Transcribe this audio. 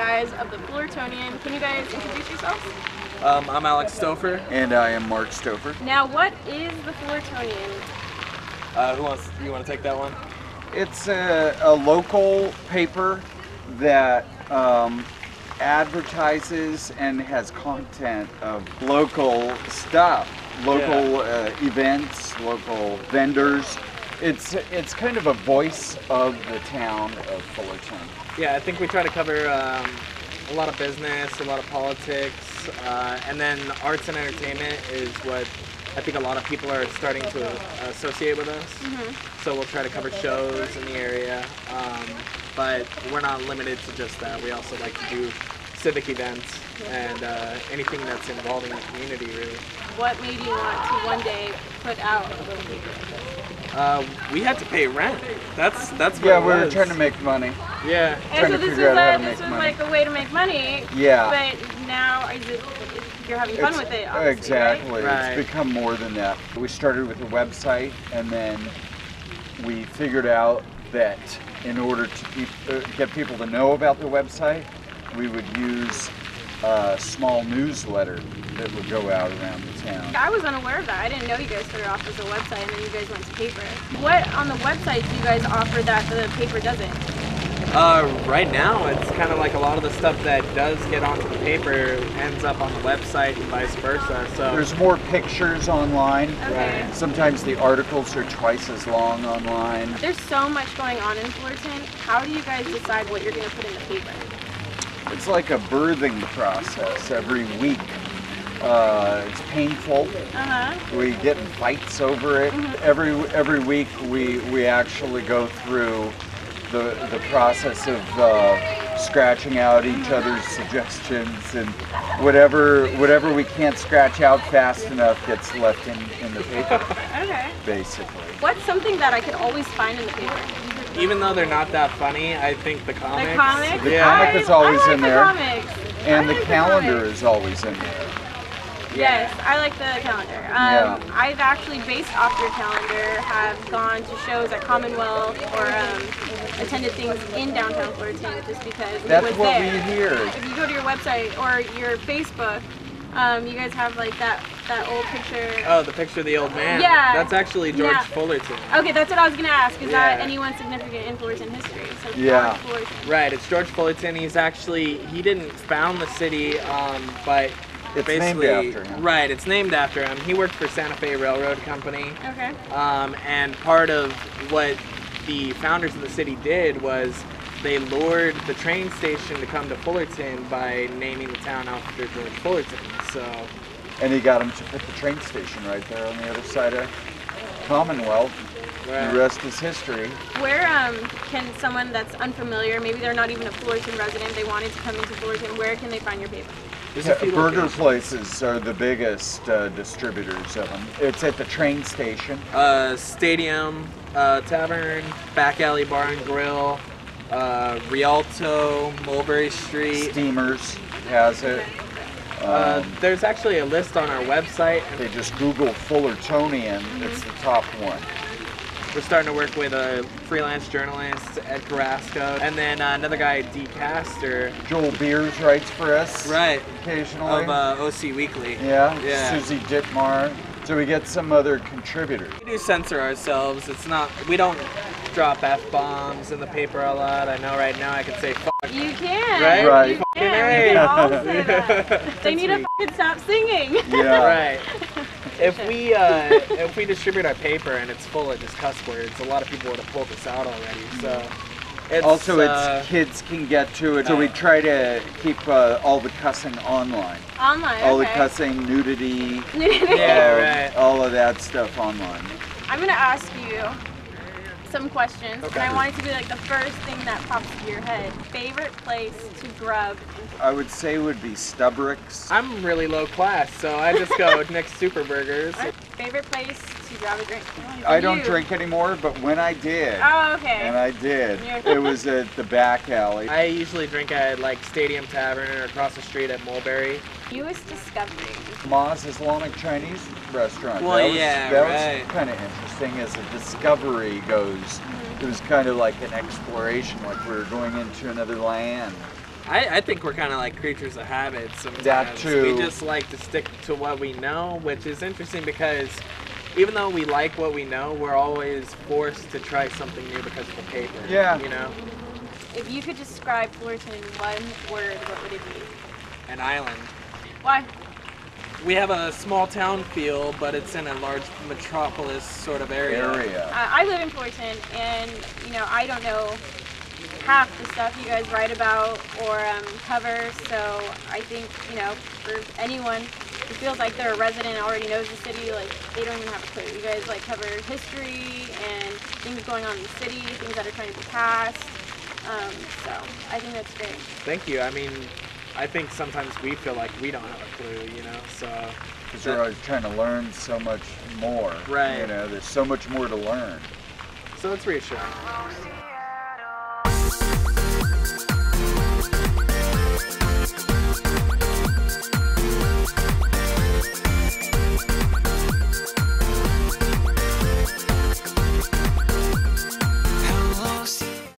guys of the Fullertonian. Can you guys introduce yourselves? I'm Alex Stouffer. And I am Mark Stouffer. Now, what is the Fullertonian? You want to take that one? It's a local paper that advertises and has content of local stuff, local events, local vendors. It's kind of a voice of the town of Fullerton. Yeah, I think we try to cover a lot of business, a lot of politics, and then arts and entertainment is what I think a lot of people are starting to associate with us. Mm-hmm. So we'll try to cover shows in the area, but we're not limited to just that. We also like to do civic events and anything that's involving the community, really. What made you want to one day put out a little paper like this? We had to pay rent. That's what Yeah, it we were was. trying to make money. Yeah. And so this was like a way to make money. Yeah. But now you're having fun with it, obviously, exactly. Right? It's become more than that. We started with a website, and then we figured out that in order to get people to know about the website, we would use a small newsletter that would go out around the town. I was unaware of that. I didn't know you guys started off as a website and then you guys went to paper. What on the website do you guys offer that the paper doesn't? Right now, it's kind of like a lot of the stuff that does get onto the paper ends up on the website and vice versa. So There's more pictures online. Okay. Sometimes the articles are twice as long online. There's so much going on in Fullerton. How do you guys decide what you're going to put in the paper? It's like a birthing process every week. It's painful. We get in fights over it. Mm-hmm. Every week we actually go through the process of scratching out each other's suggestions, and whatever we can't scratch out fast enough gets left in the paper. Okay. Basically. What's something that I could always find in the paper? even though they're not that funny, I think the comics. The comics? The comic is always in there. Comics. And the like calendar comics. is always in there. Yes, I like the calendar. Yeah. I've actually, based off your calendar, have gone to shows at Commonwealth or attended things in downtown Fullerton just because That's it was what there. we hear. If you go to your website or your Facebook, you guys have like that old picture. Oh, the picture of the old man. Yeah. That's actually George Yeah. Fullerton. Okay, that's what I was gonna ask. Is that Yeah. anyone significant in Fullerton history? So Yeah. George Fullerton. Right, it's George Fullerton. He didn't found the city, but It's basically, named after him. Right, it's named after him. He worked for Santa Fe Railroad Company. Okay. And part of what the founders of the city did was they lured the train station to come to Fullerton by naming the town after George Fullerton. So, And he got him to put the train station right there on the other side of Commonwealth. right. The rest is history. Where can someone that's unfamiliar, maybe they're not even a Fullerton resident, they wanted to come into Fullerton, where can they find your paper? There's a few Burger locations. places are the biggest distributors of them. It's at the train station. Stadium, Tavern, Back Alley Bar and Grill, Rialto, Mulberry Street. Steamers has it. There's actually a list on our website. They just Google Fullertonian. It's the top one. We're starting to work with a freelance journalist, Ed Carrasco, and then another guy, D. Castor. Joel Beers writes for us. Right. Occasionally. Of OC Weekly. Yeah. Yeah. Susie Dittmar. So we get some other contributors. We do censor ourselves. We don't drop F-bombs in the paper a lot. I know right now I can say fuck. You can. Right? Right. You Fucking can. A. We can all say that. They need to fucking stop singing. Yeah. Right. If we distribute our paper and it's full of just cuss words, a lot of people would have pulled us out already. So it's kids can get to it. So we try to keep all the cussing online. Online, All the okay. cussing, nudity, Yeah, right. all of that stuff online. I'm going to ask you some questions, Okay. and I want it to be like the first thing that pops into your head. Favorite place to grub? I would say would be Stubbrick's. I'm really low class, so I just go next Super Burgers. Favorite place to grab a drink? I don't You. drink anymore, but when I did, Oh, okay. and I did, Yeah. it was at the back alley. I usually drink at like Stadium Tavern or across the street at Mulberry. Newest discovery. Ma's Islamic Chinese restaurant. Well, that was, yeah, that right. was kind of interesting as a discovery goes. It was kind of like an exploration, like we were going into another land. I think we're kind of like creatures of habit sometimes. That too. We just like to stick to what we know, which is interesting because even though we like what we know, we're always forced to try something new because of the paper. Yeah. You know? If you could describe Fullerton in one word, what would it be? An island. Why? We have a small town feel, but it's in a large metropolis sort of area. I live in Fullerton, and you know, I don't know half the stuff you guys write about or cover, so I think, you know, for anyone who feels like they're a resident and already knows the city, like, they don't even have a clue. You guys like cover history and things going on in the city, things that are trying to be passed, so I think that's great. Thank you. I mean, I think sometimes we feel like we don't have a clue, you know, so. Because we're always trying to learn so much more. Right. You know, there's so much more to learn. So it's reassuring.